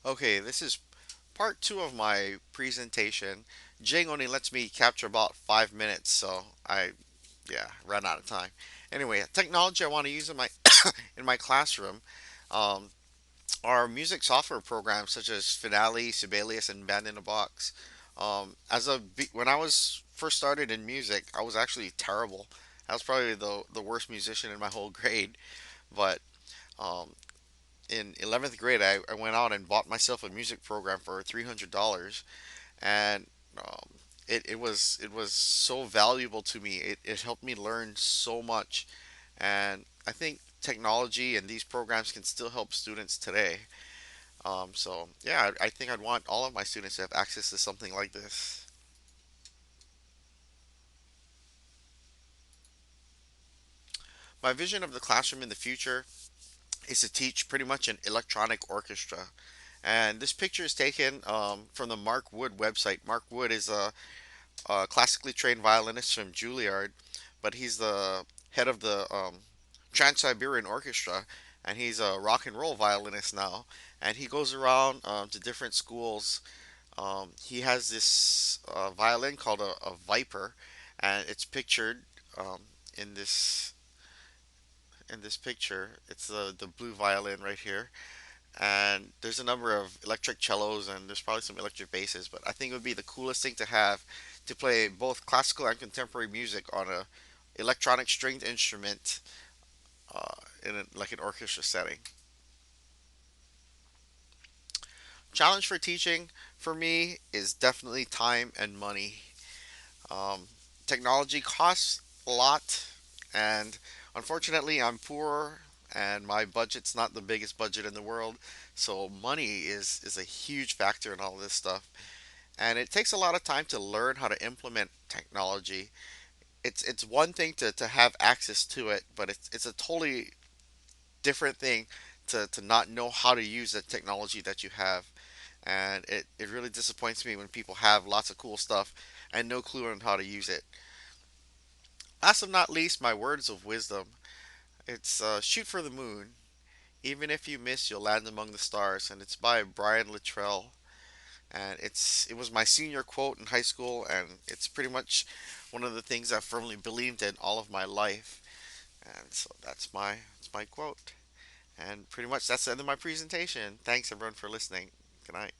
Okay, this is part two of my presentation. Jing only lets me capture about 5 minutes, so ran out of time. Anyway, technology I want to use in my in my classroom um, are music software programs such as Finale, Sibelius, and Band in a Box. When I was first started in music, I was actually terrible. I was probably the worst musician in my whole grade. But um, in 11th grade, I went out and bought myself a music program for $300, and um, it was so valuable to me. It helped me learn so much, and I think technology and these programs can still help students today. So yeah, I think I'd want all of my students to have access to something like this. My vision of the classroom in the future is to teach pretty much an electronic orchestra. And this picture is taken from the Mark Wood website. Mark Wood is a classically trained violinist from Juilliard, but he's the head of the Trans-Siberian Orchestra, and he's a rock and roll violinist now. And he goes around to different schools. He has this violin called a Viper, and it's pictured um, in this picture. It's the blue violin right here, and there's a number of electric cellos and there's probably some electric basses. But I think it would be the coolest thing to have to play both classical and contemporary music on a electronic stringed instrument like an orchestra setting. Challenge for teaching for me is definitely time and money. Um, Technology costs a lot, and unfortunately, I'm poor and my budget's not the biggest budget in the world. So money is a huge factor in all this stuff, and it takes a lot of time to learn how to implement technology. It's one thing to have access to it, but it's a totally different thing to not know how to use the technology that you have. And it really disappoints me when people have lots of cool stuff and no clue on how to use it. Last but not least, my words of wisdom. It's Shoot for the Moon. Even if you miss, you'll land among the stars. And it's by Brian Littrell. And it was my senior quote in high school, and it's pretty much one of the things I firmly believed in all of my life. And so that's my quote. And pretty much that's the end of my presentation. Thanks everyone for listening. Good night.